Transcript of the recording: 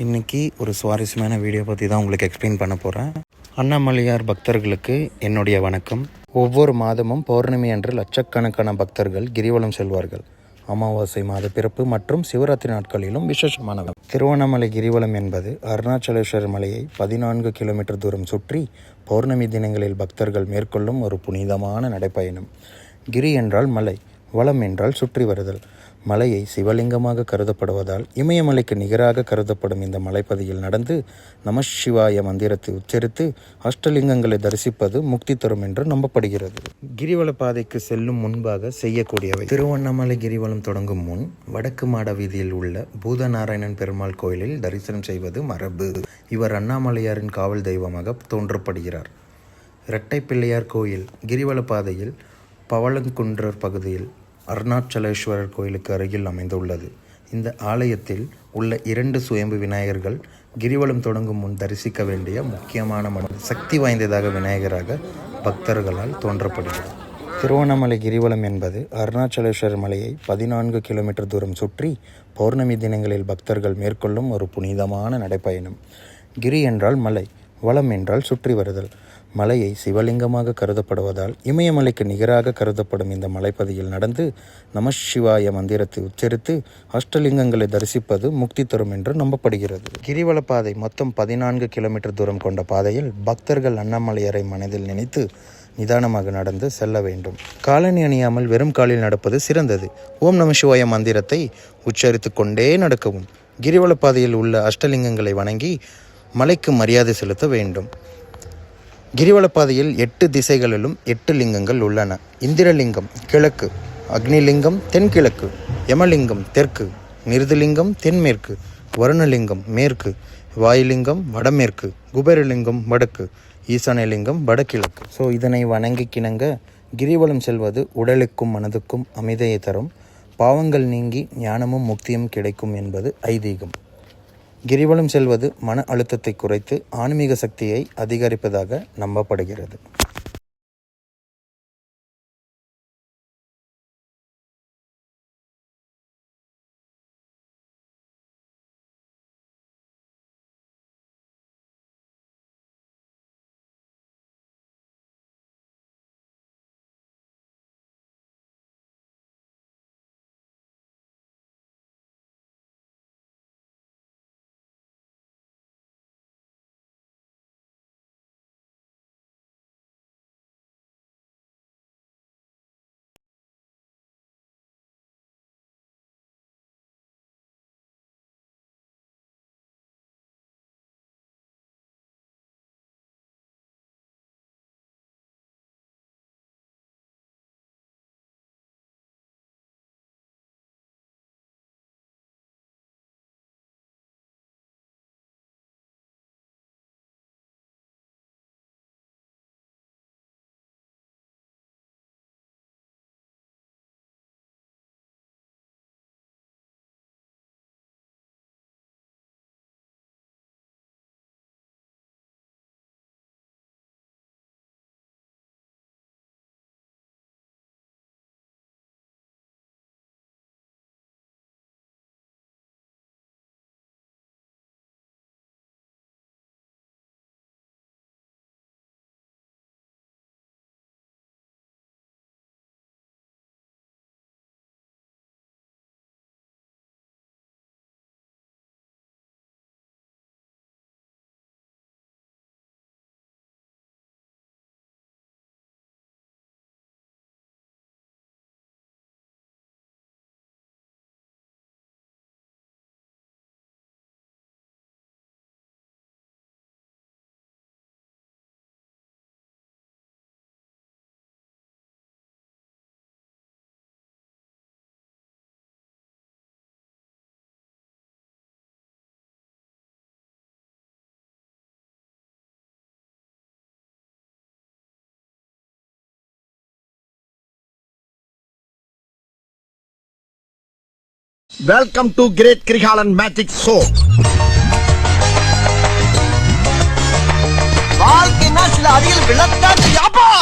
இன்றைக்கி ஒரு சுவாரஸ்யமான வீடியோ பற்றி தான் உங்களுக்கு எக்ஸ்பிளைன் பண்ண போகிறேன். அண்ணாமலையார் பக்தர்களுக்கு என்னுடைய வணக்கம். ஒவ்வொரு மாதமும் பௌர்ணமி அன்று லட்சக்கணக்கான பக்தர்கள் கிரிவலம் செல்வார்கள். அமாவாசை மாத பிறப்பு மற்றும் சிவராத்திரி நாட்களிலும் விசேஷமானவை. திருவண்ணாமலை கிரிவலம் என்பது அருணாச்சலேஸ்வரர் மலையை 14 கிலோமீட்டர் தூரம் சுற்றி பௌர்ணமி தினங்களில் பக்தர்கள் மேற்கொள்ளும் ஒரு புனிதமான நடைப்பயணம். கிரி என்றால் மலை, வலம் என்றால் சுற்றி வருதல். மலையை சிவலிங்கமாக கருதப்படுவதால் இமயமலைக்கு நிகராக கருதப்படும் இந்த மலைப்பதியில் நடந்து நமசிவாய மந்திரத்தை உச்சரித்து அஷ்டலிங்கங்களை தரிசிப்பது முக்தி தரும் என்று நம்பப்படுகிறது. கிரிவல பாதைக்கு செல்லும் முன்பாக செய்யக்கூடியவை: திருவண்ணாமலை கிரிவலம் தொடங்கும் முன் வடக்கு மாட வீதியில் உள்ள பூதநாராயணன் பெருமாள் கோயிலில் தரிசனம் செய்வது மரபு. இவர் அண்ணாமலையாரின் காவல் தெய்வமாக தோன்றப்படுகிறார். இரட்டை பிள்ளையார் கோயில் கிரிவல பாதையில் பவளங்குன்றர் பகுதியில் அருணாச்சலேஸ்வரர் கோயிலுக்கு அருகில் அமைந்துள்ளது. இந்த ஆலயத்தில் உள்ள 2 சுயம்பு விநாயகர்கள் கிரிவலம் தொடங்கும் முன் தரிசிக்க வேண்டிய முக்கியமான சக்தி வாய்ந்ததாக விநாயகராக பக்தர்களால் தோன்றப்படுகிறது. திருவண்ணாமலை கிரிவலம் என்பது அருணாச்சலேஸ்வரர் மலையை 14 கிலோமீட்டர் தூரம் சுற்றி பௌர்ணமி தினங்களில் பக்தர்கள் மேற்கொள்ளும் ஒரு புனிதமான நடைப்பயணம். கிரி என்றால் மலை, வலம் என்றால் சுற்றி வருதல். மலையை சிவலிங்கமாக கருதப்படுவதால் இமயமலைக்கு நிகராக கருதப்படும் இந்த மலைப்பதியில் நடந்து நமசிவாய மந்திரத்தை உச்சரித்து அஷ்டலிங்கங்களை தரிசிப்பது முக்தி தரும் என்று நம்பப்படுகிறது. கிரிவல பாதை மொத்தம் 14 கிலோமீட்டர் தூரம் கொண்ட பாதையில் பக்தர்கள் அண்ணாமலையாரை மனதில் நினைத்து நிதானமாக நடந்து செல்ல வேண்டும். காலணி அணியாமல் வெறும் காலில் நடப்பது சிறந்தது. ஓம் நமசிவாய மந்திரத்தை உச்சரித்து கொண்டே நடக்கவும். கிரிவல பாதையில் உள்ள அஷ்டலிங்கங்களை வணங்கி மலைக்கு மரியாதை செலுத்த வேண்டும். கிரிவலப்பாதையில் 8 திசைகளிலும் 8 லிங்கங்கள் உள்ளன. இந்திரலிங்கம் கிழக்கு, அக்னிலிங்கம் தென்கிழக்கு, யமலிங்கம் தெற்கு, நிருதலிங்கம் தென்மேற்கு, வருணலிங்கம் மேற்கு, வாயுலிங்கம் வடமேற்கு, குபேரலிங்கம் வடக்கு, ஈசானலிங்கம் வடகிழக்கு. இதனை வணங்கி கிணங்க கிரிவலம் செல்வது உடலுக்கும் மனதுக்கும் அமைதியை தரும். பாவங்கள் நீங்கி ஞானமும் முக்தியும் கிடைக்கும் என்பது ஐதீகம். கிரிவலம் செல்வது மன அழுத்தத்தை குறைத்து ஆன்மீக சக்தியை அதிகரிப்பதாக நம்பப்படுகிறது. Welcome to Great Krigalan Magic Show. வாழ்க்கைனா சில அடியில் விளக்காட்டு வியாபாரம்.